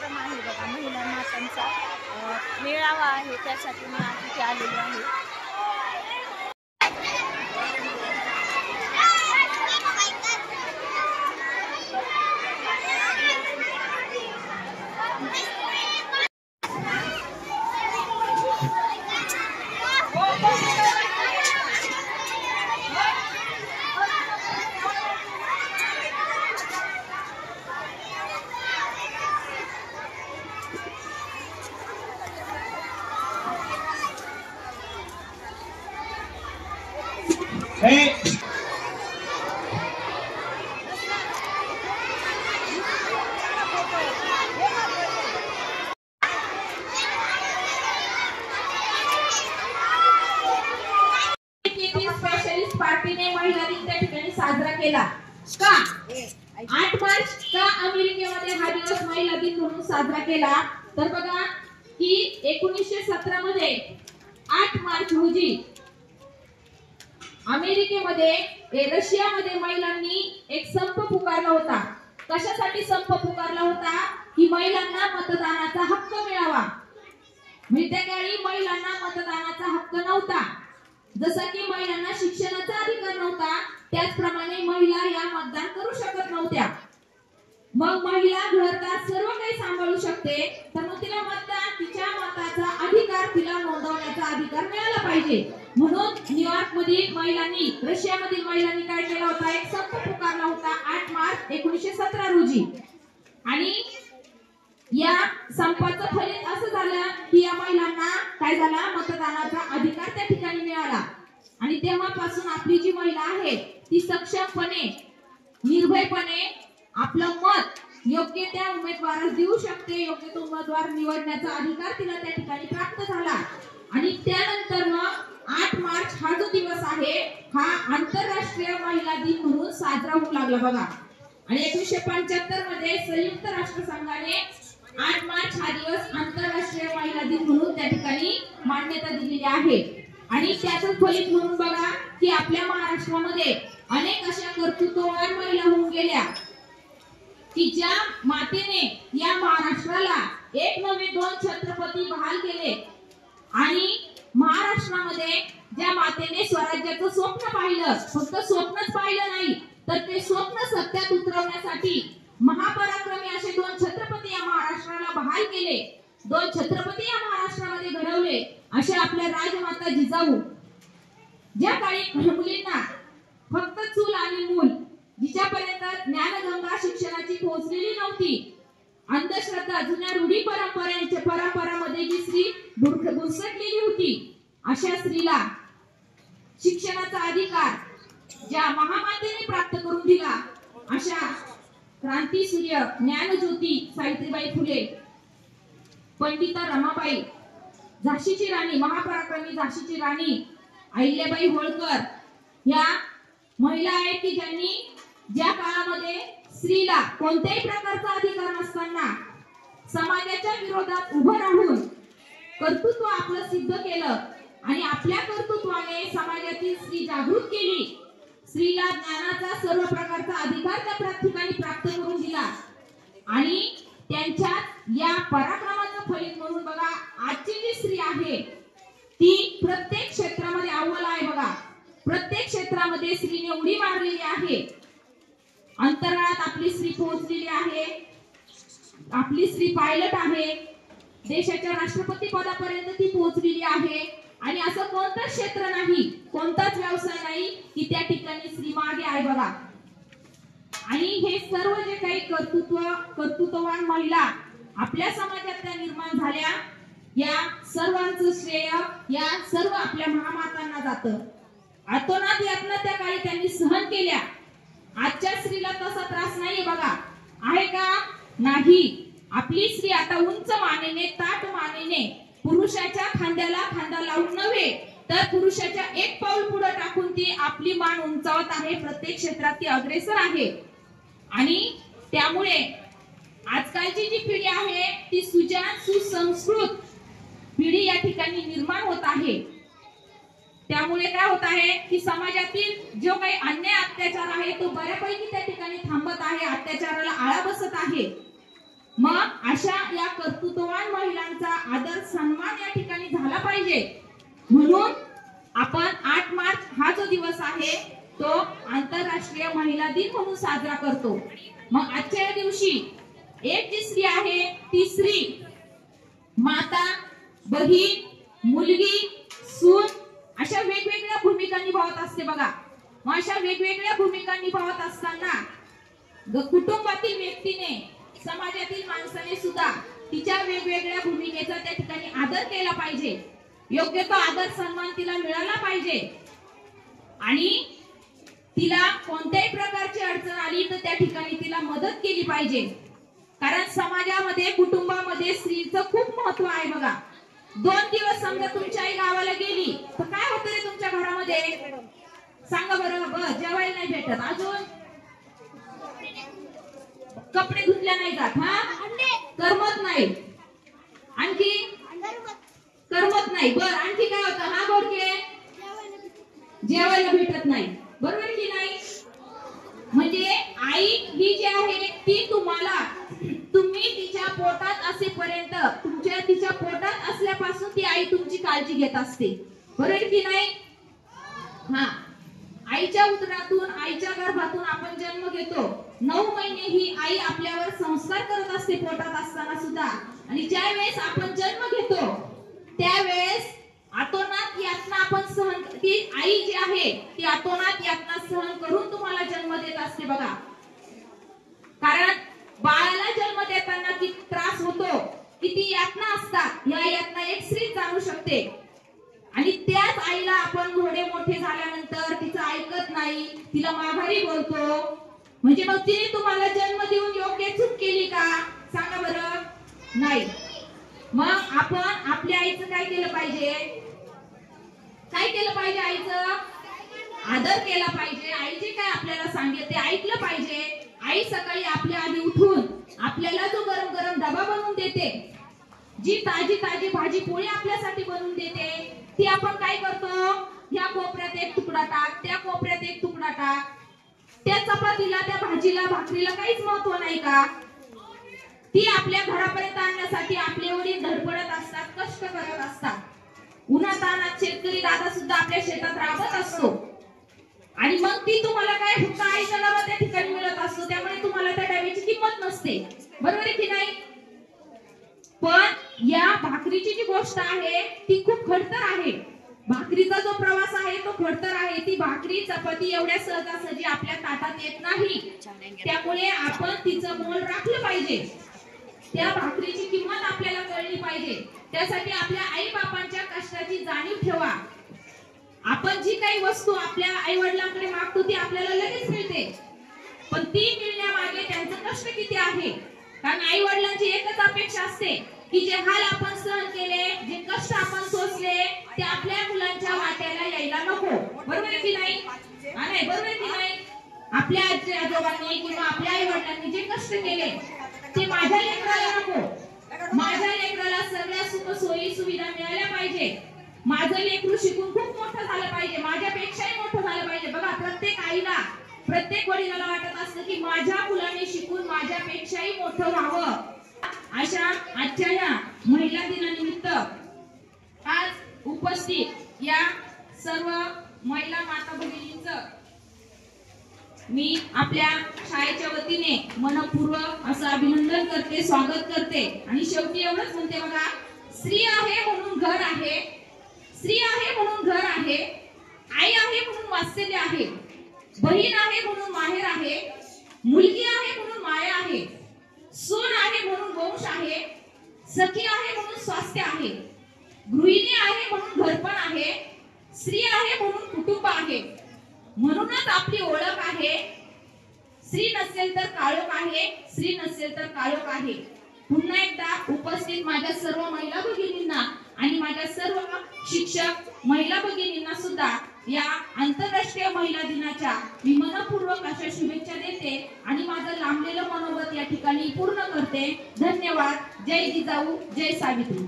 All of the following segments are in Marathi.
कार्यक्रम आहे बघा, महिला मातांचा मेळावा आहे, त्यासाठी मी आज इथे आलेली आहे। स्पेशलिस्ट पार्टीने महिला दिन त्या ठिकाणी साजरा केला का? 8 मार्च का अमेरिकेमध्ये हा दिवस महिला दिन म्हणून साजरा केला? तर बघा की 1917 मध्ये 8 मार्च रोजी अमेरिकेमध्ये रशियामध्ये महिलांनी एक संप पुकारला होता। कशासाठी संप पुकारला होता? की महिलांना मतदानाचा हक्क मिळावा। म्हणजे त्या काळी महिलांना मतदानाचा हक्क नव्हता, जसा की महिलांना शिक्षणाचा अधिकार नव्हता, त्याचप्रमाणे महिला या मतदान करू शकत नव्हत्या। मग महिला घरदार सर्व काही सांभाळू शकते, तर मग तिला मतदान, तिच्या मताचा अधिकार, तिला नोंदवण्याचा अधिकार मिळाला पाहिजे। म्हणून न्यूयॉर्क मधील महिलांनी, रशियामधील महिलांनी काय केला होता? एक संप पुकारला होता 8 मार्च 1917 रोजी। आणि या संपाचं फलित असं झालं की या महिलांना काय झाला? मतदानाचा अधिकार त्या ठिकाणी मिळाला। आणि तेव्हापासून आपली जी महिला आहे ती सक्षमपणे, निर्भयपणे आपलं मत योग्य त्या उमेदवारास देऊ शकते, योग्य तो उमेदवार निवडण्याचा अधिकार तिला त्या ठिकाणी प्राप्त झाला। आणि त्यानंतर मग 8 मार्च हा जो दिवस आहे हा आंतरराष्ट्रीय महिला दिन म्हणून साजरा होऊ लागला बघा। आणि 1975 मध्ये संयुक्त राष्ट्र संघाने 8 मार्च हा दिवस आंतरराष्ट्रीय महिला दिन म्हणून त्या ठिकाणी मान्यता दिलेली आहे। आणि त्याचंच फलित म्हणून बघा की आपल्या महाराष्ट्रामध्ये अनेक अशा कर्तृत्ववान महिला होऊन गेल्या की ज्या मातेने या महाराष्ट्राला एक नव्हे 2 छत्रपती बहाल केले। आणि महाराष्ट्रामध्ये ज्या मातेने स्वराज्याचं स्वप्न पाहिलं, फक्त स्वप्नच पाहिलं नाही तर ते स्वप्न सत्यात उतरवण्यासाठी महापराक्रमी असे 2 छत्रपती या महाराष्ट्राला बहाल केले, 2 छत्रपती या महाराष्ट्रामध्ये घडवले, अशा आपल्या राजमाता जिजाऊ, ज्या काळी मुलींना फक्त चूल आणि मूल, जिच्यापर्यंत ज्ञानगंगा शिक्षणाची पोहोचलेली नव्हती, अंधश्रद्धा, जुन्या रूढी परंपरांमध्ये जी स्त्री बुरसटलेली होती, अशा स्त्रीला शिक्षणाचा अधिकार ज्या महामातेने प्राप्त करून दिला, अशा क्रांतीसूर्य ज्ञानज्योती सावित्रीबाई फुले, पंडिता रमाबाई, झाशीची राणी, महापराक्रमी झाशीची राणी अहिल्याबाई होळकर या महिला आहेत की ज्यांनी ज्या काळामध्ये स्त्रीला कोणत्याही प्रकारचा अधिकार नसताना समाजाच्या विरोधात उभं राहून कर्तृत्व आपलं सिद्ध केलं आणि आपल्या कर्तृत्वाने समाजातील स्त्री जागृत केली, स्त्रीला ज्ञानाचा सर्व प्रकारचा अधिकार त्या ठिकाणी प्राप्त करून दिला। आणि त्यांच्या या पराक्रमाचं फलित म्हणून बघा आजची जी स्त्री आहे ती प्रत्येक क्षेत्रामध्ये अव्वल आहे बघा। प्रत्येक क्षेत्रामध्ये स्त्रीने उडी मारलेली आहे, अंतराळात आपली स्त्री पोहोचलेली आहे, आपली स्त्री पायलट आहे, देशाच्या राष्ट्रपती पदापर्यंत ती पोहोचलेली आहे। आणि असं कोणतंच क्षेत्र नाही, कोणताच व्यवसाय नाही की त्या ठिकाणी स्त्री मागे आहे बघा। आणि हे सर्व जे काही कर्तृत्ववान महिला आपल्या समाजात निर्माण झाल्या, या सर्वांचं श्रेय या सर्व आपल्या महामातांना जातं। अतोनात यातना त्या काळी त्यांनी सहन केल्या। आजच्या स्त्रीला तसा त्रास नाहीये बघा, आहे का? नाही। आपली स्त्री आता उंच मानेने, ताठ मानेने पुरुषाच्या खांद्याला खांदा लावून नव्हे तर पुरुषाच्या एक पाऊल पुढे टाकून ती आपली मान उंचावत आहे, प्रत्येक क्षेत्रात ती अग्रेसर आहे। आणि त्यामुळे आजकालची जी पिढी आहे ती सुजाण सुसंस्कृत पिढी या ठिकाणी निर्माण होत आहे। त्यामुळे काय होत आहे की समाजातील जो काही अन्याय अत्याचार आहे तो बऱ्यापैकी त्या ठिकाणी थांबत आहे, अत्याचाराला आळा बसत आहे। मग अशा या कर्तृत्ववान महिलांचा आदर सन्मान या ठिकाणी झाला पाहिजे, म्हणून आपण 8 मार्च हा जो दिवस आहे तो आंतरराष्ट्रीय महिला दिन म्हणून साजरा करतो। मग आजच्या दिवशी एक जी स्त्री आहे ती स्त्री माता, बहीण, मुलगी, सून अशा वेगवेगळ्या भूमिका निभावत असते बघा। मग अशा वेगवेगळ्या भूमिका निभावत असताना कुटुंबातील व्यक्तीने, समाजातील माणसाने सुद्धा तिच्या वेगवेगळ्या भूमिकेचा त्या ठिकाणी आदर केला पाहिजे, योग्य तो आदर सन्मान तिला मिळाला पाहिजे आणि तिला कोणत्याही प्रकारची अडचण आली तर त्या ठिकाणी तिला मदत केली पाहिजे। कारण समाजामध्ये, कुटुंबामध्ये स्त्रीचं खूप महत्व आहे बघा। 2 दिवस समजा तुमची आई गावाला गेली तर काय होतं रे तुमच्या घरामध्ये, सांगा बरं। बस जेवायला नाही भेटत, अजून कपडे धुतल्या नाही जात, हा करमत नाही, आणखी करमत नाही, बर आणखी काय होतं, हा गोडके जेवायला भेटत नाही, बरोबर की नाही। म्हणजे आई ही जी आहे ती तुम्ही तिच्या पोटात असेपर्यंत, तिच्या पोटात असल्यापासून ती आई तुमची काळजी घेत असते, बरोबर की नाही। हा, आईच्या उदरातून, आईच्या गर्भातून आपण जन्म घेतो, 9 महिने ही आई आपल्यावर संस्कार करत असते पोटात असताना सुद्धा। आणि ज्या वेळेस आपण जन्म घेतो त्यावेळेस आतोनात यातना आपण सहन, ती आई जी आहे ती आतोनात यातना सहन करून तुम्हाला जन्म देत असते बघा। कारण बाळाला जन्म देताना किती त्रास होतो, किती यातना असतात, या यातना एक स्त्री जाणू शकते। आणि त्याच आईला आपण थोडे मोठे झाल्यानंतर तिचं ऐकत नाही, तिला माघारी बोलतो, म्हणजे मग तिने तुम्हाला जन्म देऊन योग्य चूक केली का, सांगा बरं, नाही। मग आपण आपल्या आईचं काय केलं पाहिजे, काय केलं पाहिजे, आईचं आदर केला पाहिजे, आई जे काय आपल्याला सांगेल ते ऐकलं पाहिजे। आई सकाळी आपल्या आधी उठून आपल्याला जो गरम गरम डबा बनवून देते, जी ताजी ताजी भाजी पोळी आपल्यासाठी बनवून देते, ती आपण काय करतो, ह्या कोपऱ्यात एक तुकडा टाक, त्या कोपऱ्यात एक तुकडा टाक, त्या चपातीला, त्या भाजीला, भाकरीला काहीच महत्व नाही का। ती आपल्या घरापर्यंत आणण्यासाठी आपले वडील धडपडत असतात, कष्ट करत असतात, उन्हातानात शेतकरी दादा सुद्धा आपल्या शेतात राबत असतो आणि मग ती तुम्हाला काय फक्त आईचा डबा त्या ठिकाणी मिळत असतो, त्यामुळे तुम्हाला त्या डब्याची किंमत नसते, बरोबर आहे की नाही। पण या भाकरीची जी गोष्ट आहे ती खूप खडतर आहे, भाकरीचा जो प्रवास आहे तो खडतर आहे। ती भाकरी चपाती एवढ्या सहजासहजी आपल्या ताटात येत नाही, त्यामुळे आपण तिचं मोल राखलं पाहिजे, त्या भाकरीची किंमत आपल्याला कळली पाहिजे। त्यासाठी आपल्या आई बापांच्या कष्टाची जाणीव ठेवा। आपण जी काही वस्तू आपल्या आई वडिलांकडे मागतो ती आपल्याला लगेच मिळते, पण ती मिळण्यामागे त्यांचं कष्ट किती आहे। कारण आई वडिलांची एकच अपेक्षा असते की जे हाल आपण सहन केले, जे कष्ट आपण सोसले ते आपल्या मुलांच्या वाट्याला यायला नको, बरोबर की नाही, नाही बरोबर की नाही। आपल्या आजी आजोबांनी किंवा आपल्या आई वडिलांनी जे कष्ट केले ते माझ्या लेकराला नको, माझ्या लेकराला सगळ्या सुख सोयी सुविधा मिळाल्या पाहिजे, माझं लेकरू शिकून खूप मोठं झालं पाहिजे, माझ्यापेक्षाही मोठं झालं पाहिजे। बघा, प्रत्येक आईला, प्रत्येक वडिलाला वाटत असतं की माझ्या मुलाने शिकून माझ्यापेक्षाही मोठं व्हावं। अशा आजच्या या महिला दिनानिमित्त आज उपस्थित या सर्व महिला माता भगिनींचं मी आपल्या शाळेच्या वतीने मनपूर्वक असं अभिनंदन करते, स्वागत करते आणि शेवटी एवढंच म्हणते बघा, स्त्री आहे म्हणून घर आहे, स्त्री आहे म्हणून घर आहे, आई आहे म्हणून वात्सल्य आहे, बहीण आहे म्हणून माहेर आहे, मुलगी आहे म्हणून माया आहे, सून आहे म्हणून वंश आहे, सखी आहे म्हणून स्वास्थ्य आहे, गृहिणी आहे म्हणून घरपण आहे, स्त्री आहे म्हणून कुटुंब आहे, म्हणूनच आपली ओळख आहे। स्त्री नसेल तर काळोख आहे, स्त्री नसेल तर काळोख आहे। पुन्हा एकदा उपस्थित माझ्या सर्व महिला भगिनींना आणि माझ्या सर्व शिक्षक महिला भगिनींना सुद्धा या आंतरराष्ट्रीय महिला दिनाच्या मी मनपूर्वक अशा शुभेच्छा देते आणि माझं लांबलेलं मनोगत या ठिकाणी पूर्ण करते। धन्यवाद। जय जिजाऊ, जय सावित्री।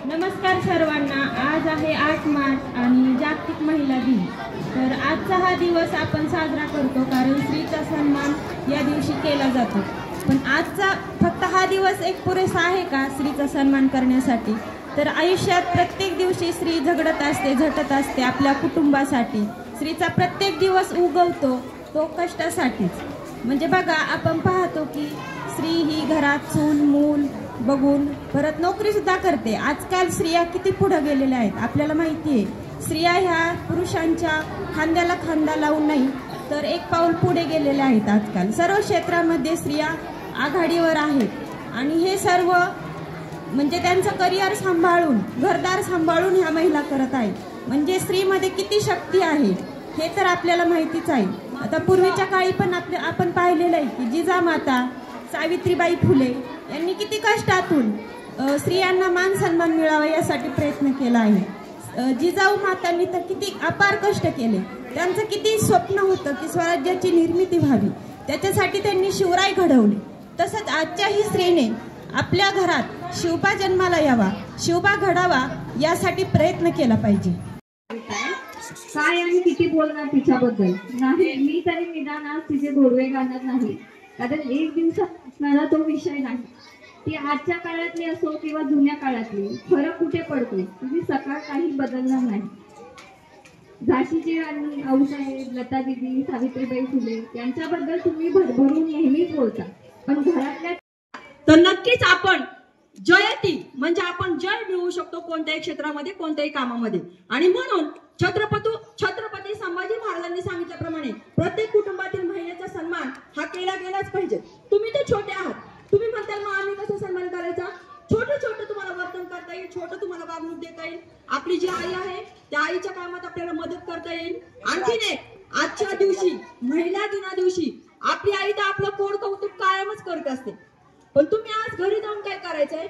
नमस्कार सर्वांना। आज आहे 8 मार्च आणि जागतिक महिला दिन। तर आजचा हा दिवस आपण साजरा करतो कारण स्त्रीचा सन्मान या दिवशी केला जातो। पण आजचा फक्त हा दिवस एक पुरेसा आहे का स्त्रीचा सन्मान करण्यासाठी? तर आयुष्यात प्रत्येक दिवशी स्त्री झगडत असते, झटत असते आपल्या कुटुंबासाठी. स्त्रीचा प्रत्येक दिवस उगवतो तो कष्टासाठीच. म्हणजे बघा, आपण पाहतो की स्त्री ही घरात चूल मूल बघून परत नोकरी सुद्धा करते. आजकाल स्त्रिया किती पुढे गेलेल्या आहेत आपल्याला माहिती आहे. स्त्रिया ह्या पुरुषांच्या खांद्याला खांदा लावून नाही तर एक पाऊल पुढे गेलेल्या आहेत. आजकाल सर्व क्षेत्रामध्ये स्त्रिया आघाडीवर आहेत आणि हे सर्व म्हणजे त्यांचं करिअर सांभाळून, घरदार सांभाळून ह्या महिला करत आहेत. म्हणजे स्त्रीमध्ये किती शक्ती आहे हे तर आपल्याला माहितीच आहे. आता पूर्वीच्या काळी पण आपण पाहिलेलं आहे की जिजामाता सावित्रीबाई फुले यांनी किती कष्टातून स्त्रियांना मान सन्मान मिळावा यासाठी प्रयत्न केला आहे. जिजाऊ मातांनी तर किती अपार कष्ट केले. त्यांचं किती स्वप्न होतं की स्वराज्याची निर्मिती व्हावी, त्याच्यासाठी त्यांनी शिवराय घडवले. तसंच आजच्याही स्त्रीने आपल्या घरात शिवबा जन्माला यावा, शिवबा घडावा यासाठी प्रयत्न केला पाहिजे. काय आणि किती बोलणार तिच्याबद्दल नाही, मी तरी निदान आज तिचे गोडवे घालणार नाही. कारण एक दिवसात असणारा तो विषय नाही. ती आजच्या काळातली असो किंवा जुन्या काळातली, फरक कुठे पडतो? तुझी सकाळ काही बदलणार नाही. झाशीची राणी आऊसाहेब, लता दिदी, सावित्रीबाई फुले यांच्याबद्दल तुम्ही भरभरून नेहमीच बोलता, पण घरातल्या तर नक्कीच आपण जयती म्हणजे आपण जय मिळवू शकतो कोणत्याही क्षेत्रामध्ये, कोणत्याही कामामध्ये. आणि म्हणून छत्रपती संभाजी महाराजांनी सांगितल्याप्रमाणे प्रत्येक कुटुंबातील महिलेचा सन्मान हा केला गेलाच पाहिजे. तुम्ही तर छोटे आहात, तुम्ही म्हणताल मग आम्ही कसं सन्मान करायचा? छोटं छोटं तुम्हाला वर्तन करता येईल, छोटं तुम्हाला वागणूक देता येईल. आपली जी आई आहे त्या आईच्या कामात आपल्याला मदत करता येईल. आणखीन एक, आजच्या दिवशी महिला दिना दिवशी आपली आई तर आपलं कोड कौतुक कायमच करत असते. पण तुम्ही आज घरी जाऊन काय करायचंय?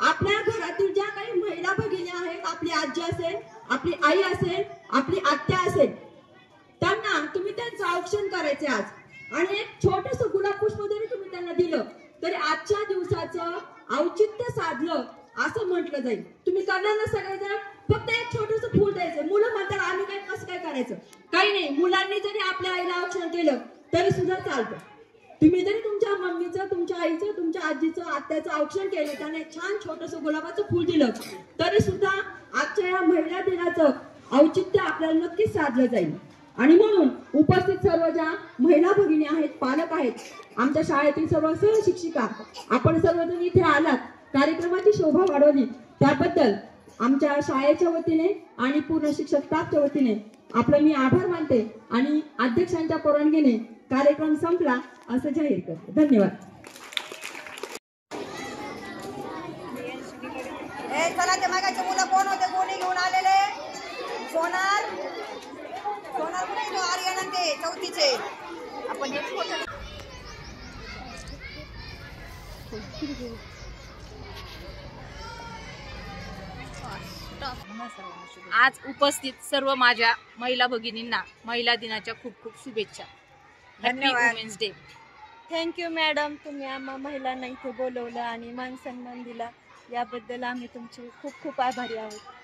आपल्या घरातील ज्या काही महिला भगिनी आहेत, आपली आजी असेल, आपली आई असेल, आपली आत्या असेल, त्यांना तुम्ही त्यांचं औक्षण करायचे आज. आणि एक छोटस गुलाब पुष्प जरी तुम्ही त्यांना दिलं तरी आजच्या दिवसाचं औचित्य साधलं असं म्हटलं जाईल. तुम्ही करणार ना सगळेजण? फक्त एक छोटस फूल द्यायचं. मुलं म्हणतात आम्ही काय कसं काय करायचं? काही नाही, मुलांनी जरी आपल्या आईला औक्षण केलं तरी सुद्धा चालतं. तुम्ही जरी तुमच्या मम्मीचं, तुमच्या आईचं, तुमच्या आजीचं, आत्याचं औक्षण केलं, त्यांना एक छान छोटस गुलाबाचं फूल दिलं तरी सुद्धा आजच्या या महिला दिनाचं औचित्य आपल्याला नक्कीच साधलं जाईल. आणि म्हणून उपस्थित सर्व ज्या महिला भगिनी आहेत, पालक आहेत, आमच्या शाळेतील सर्व सहशिक्षिका, आपण सर्वजण इथे आलात, कार्यक्रमाची शोभा वाढवली, त्याबद्दल आमच्या शाळेच्या वतीने आणि पूर्ण शिक्षक स्टाफच्या वतीने आपलं मी आभार मानते आणि अध्यक्षांच्या परवानगीने कार्यक्रम संपला असं जाहीर करते. धन्यवाद. चला, ते मागाचे मुलं कोण होते? गोणी घेऊन आलेले सोनार आर्यन ते चौथीचे. आपण आज उपस्थित सर्व माझ्या महिला भगिनींना महिला दिनाच्या खूप खूप शुभेच्छा. Happy women's day. Thank you madam, तुम्ही आम्हा महिलांना इथे बोलवलं आणि मान सन्मान दिला याबद्दल आम्ही तुमचे खूप खूप आभारी आहोत.